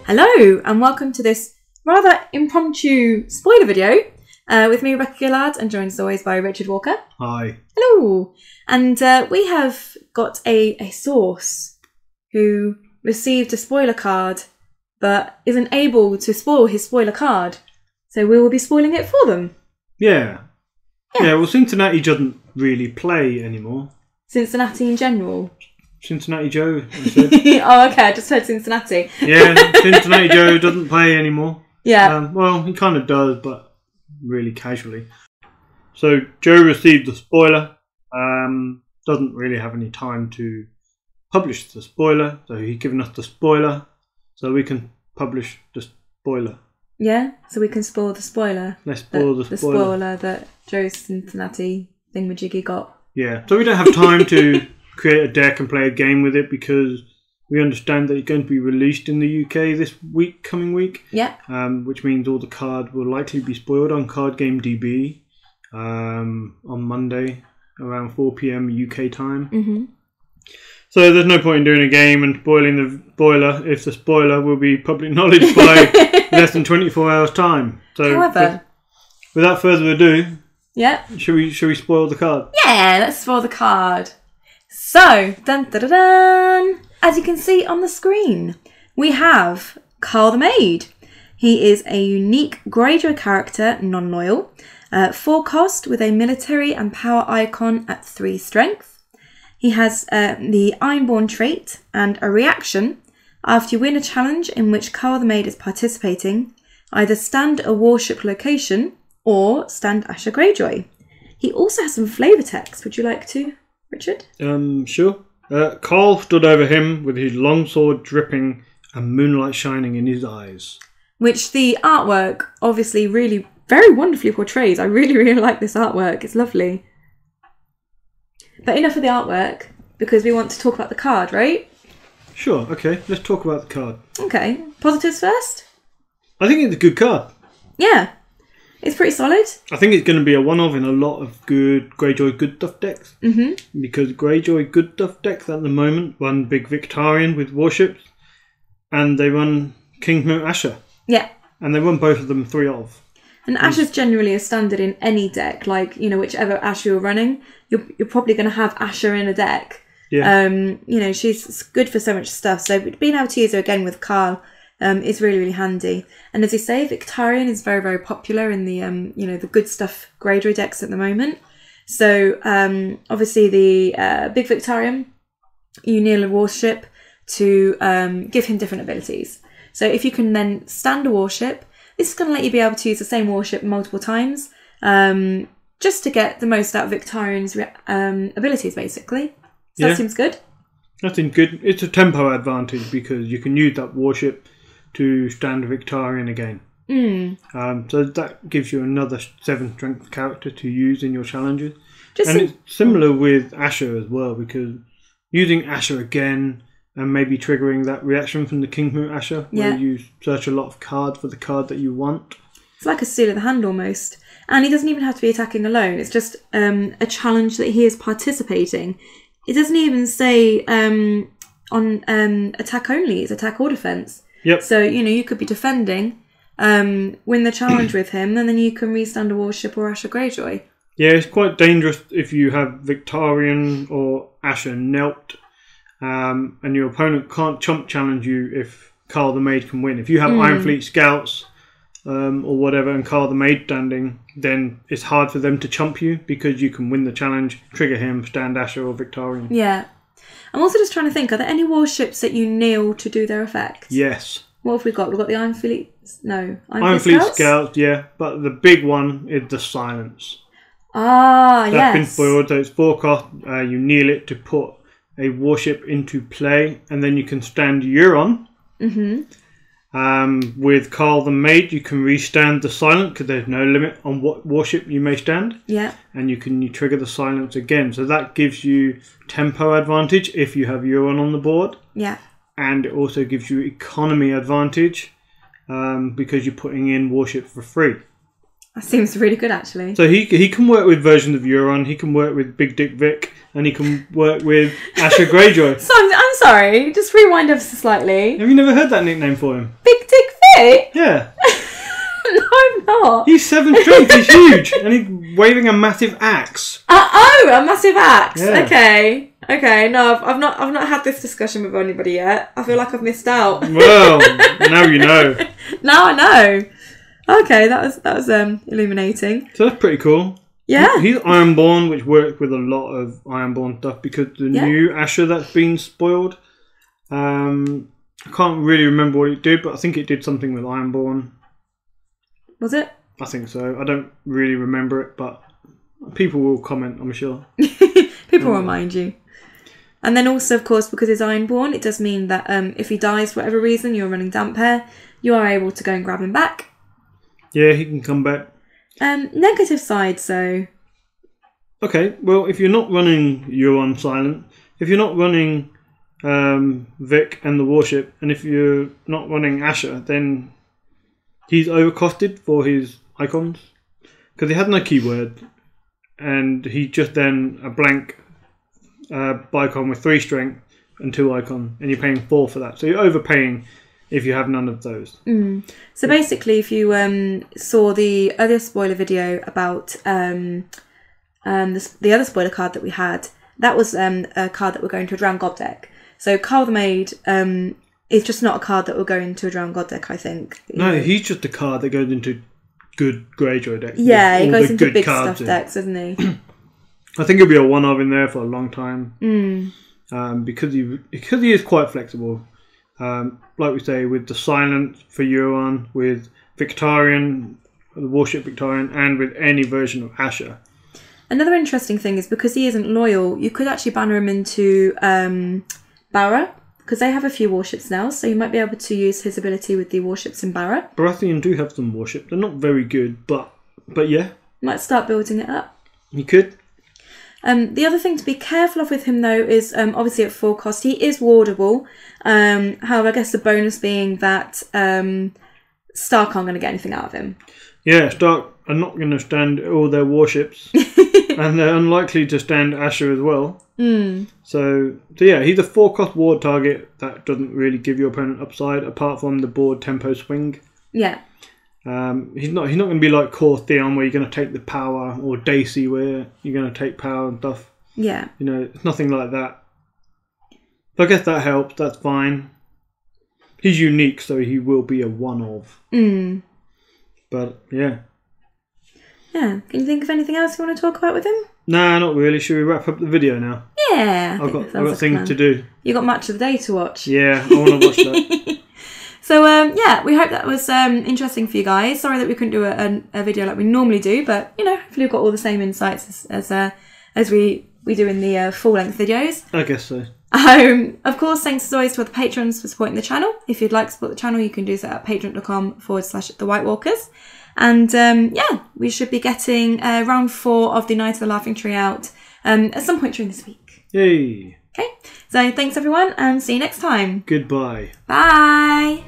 Hello and welcome to this rather impromptu spoiler video with me, Rebecca Gillard, and joined as always by Richard Walker. Hi. Hello. And we have got a source who received a spoiler card but isn't able to spoil his spoiler card. So we will be spoiling it for them. Yeah, well, Cincinnati doesn't really play anymore. Cincinnati in general. Cincinnati Joe, I said. Oh, okay, I just heard Cincinnati. Yeah, Cincinnati Joe doesn't play anymore. Yeah. Well, he kind of does, but really casually. So Joe received the spoiler. Doesn't really have any time to publish the spoiler, so he's given us the spoiler, so we can publish the spoiler. Yeah, so we can spoil the spoiler. Let's spoil the spoiler. The spoiler that Joe's Cincinnati thingamajiggy got. Yeah, so we don't have time to create a deck and play a game with it because we understand that it's going to be released in the UK this week, coming week. Yeah. Which means all the cards will likely be spoiled on Card Game DB on Monday around 4 PM UK time. Mm-hmm. So there's no point in doing a game and spoiling the spoiler if the spoiler will be public knowledge by less than 24 hours time. So however, without further ado, should we spoil the card? Yeah, let's spoil the card. So, dun, dun, dun, dun. As you can see on the screen, we have Carl the Maid. He is a unique Greyjoy character, non-loyal, 4 cost with a military and power icon at 3 strength. He has the Ironborn trait and a reaction. After you win a challenge in which Carl the Maid is participating, either stand a warship location or stand Asher Greyjoy. He also has some flavour text. Would you like to, Richard? Sure. Carl stood over him with his longsword dripping and moonlight shining in his eyes. Which the artwork obviously really very wonderfully portrays. I really, really like this artwork. It's lovely. But enough of the artwork, because we want to talk about the card, right? Sure, okay. Let's talk about the card. Okay. Positives first? I think it's a good card. Yeah. It's pretty solid. I think it's going to be a one-off in a lot of good Greyjoy Good Stuff decks. Mm-hmm. Because Greyjoy Good Stuff decks at the moment run Big Victarion with warships, and they run Kingsmoot Asher. Yeah. And they run both of them 3 of. And Asher's generally a standard in any deck, like, you know, whichever Asher you're running, you're probably going to have Asher in a deck. Yeah. You know, she's good for so much stuff. So being able to use her again with Carl is really, really handy. And as you say, Victarion is very, very popular in the, you know, the good stuff Greyjoy decks at the moment. So obviously the Big Victarion, you kneel a warship to give him different abilities. So if you can then stand a warship, this is going to let you be able to use the same warship multiple times, just to get the most out of Victarion's abilities, basically. So that seems good. That seems good. It's a tempo advantage because you can use that warship to stand a Victarion again. So that gives you another 7 strength character to use in your challenges. It's similar with Asher as well, because using Asher again and maybe triggering that reaction from the Kingsmoot Asher, where you search a lot of cards for the card that you want. It's like a steal of the hand almost. And he doesn't even have to be attacking alone. It's just a challenge that he is participating. It doesn't even say on attack only. It's attack or defence. Yep. So, you know, you could be defending, win the challenge with him, and then you can restand a warship or Asher Greyjoy. Yeah, it's quite dangerous if you have Victarion or Asher knelt. And your opponent can't chump challenge you if Carl the Maid can win. If you have Iron Fleet Scouts or whatever and Carl the Maid standing, then it's hard for them to chump you because you can win the challenge, trigger him, stand Asher or Victarion. Yeah. I'm also just trying to think, are there any warships that you kneel to do their effect? Yes. What have we got? We've got the Iron Fleet... No. Iron Fleet Scouts, yeah. But the big one is the Silence. Ah, That's been spoiled, so it's 4 cost. You kneel it to put a warship into play, and then you can stand Euron. With Carl the Maid, you can restand the Silent because there's no limit on what warship you may stand. Yeah. And you trigger the Silence again. So that gives you tempo advantage if you have Euron on the board. Yeah. And it also gives you economy advantage because you're putting in warships for free. That seems really good, actually. So he can work with versions of Euron, he can work with Big Dick Vic, and he can work with Asher Greyjoy. So I'm sorry, just rewind ever so slightly. Have you never heard that nickname for him? Big Dick Vic? Yeah. No, I'm not. He's 7 strength, he's huge, and he's waving a massive axe. A massive axe. Yeah. Okay. No, I've not had this discussion with anybody yet. I feel like I've missed out. Well, now you know. Now I know. Okay, that was illuminating. So that's pretty cool. Yeah. He's Ironborn, which worked with a lot of Ironborn stuff because the new Asher that's been spoiled. I can't really remember what it did, but I think it did something with Ironborn. Was it? I think so. I don't really remember it, but people will comment, I'm sure. People will remind you. And then also, of course, because he's Ironborn, it does mean that if he dies for whatever reason, you're running damp hair, you are able to go and grab him back. Yeah, he can come back. Negative side, so... Okay, well, if you're not running Euron Silent, if you're not running Vic and the Warship, and if you're not running Asher, then he's overcosted for his icons. Because he had no keyword, and he just then a blank icon with 3 strength and 2 icon, and you're paying 4 for that. So you're overpaying if you have none of those. So basically, if you saw the other spoiler video about the other spoiler card that we had, that was a card that will go into a Drowned God deck. So Carl the Maid is just not a card that will go into a Drowned God deck, I think. No, he's just a card that goes into good Greyjoy decks. Yeah, he goes into big stuff decks, doesn't he? I think he'll be a one-of in there for a long time. Because he is quite flexible. Like we say, with the Silence for Euron, with Victarion, the Warship Victarion, and with any version of Asher. Another interesting thing is because he isn't loyal, you could actually banner him into Barra, because they have a few warships now, so you might be able to use his ability with the warships in Barra. Baratheon do have some warships. They're not very good, but yeah. Might start building it up. You could. The other thing to be careful of with him, though, is obviously at full cost, he is wardable. However, I guess the bonus being that Stark aren't going to get anything out of him. Yeah, Stark are not going to stand all their warships. And they're unlikely to stand Asher as well. So yeah, he's a 4-cost ward target that doesn't really give your opponent upside, apart from the board tempo swing. Yeah. He's not going to be like Core Theon, where you're going to take the power, or Dacey, where you're going to take power and stuff. Yeah. You know, it's nothing like that. So I guess that helps. That's fine. He's unique, so he will be a one-of. But yeah. Yeah. Can you think of anything else you want to talk about with him? Nah, not really. Should we wrap up the video now? Yeah. I've got things to do. You got Match of the Day to watch. Yeah, I want to watch that. So yeah, we hope that was interesting for you guys. Sorry that we couldn't do a video like we normally do, but you know, hopefully we've got all the same insights as we do in the full-length videos. I guess so. Of course, thanks as always to the patrons for supporting the channel. If you'd like to support the channel, you can do so at patreon.com/The White Walkers. And yeah, we should be getting round 4 of the Night of the Laughing Tree out at some point during this week. Yay. Okay, so thanks everyone, and see you next time. Goodbye. Bye.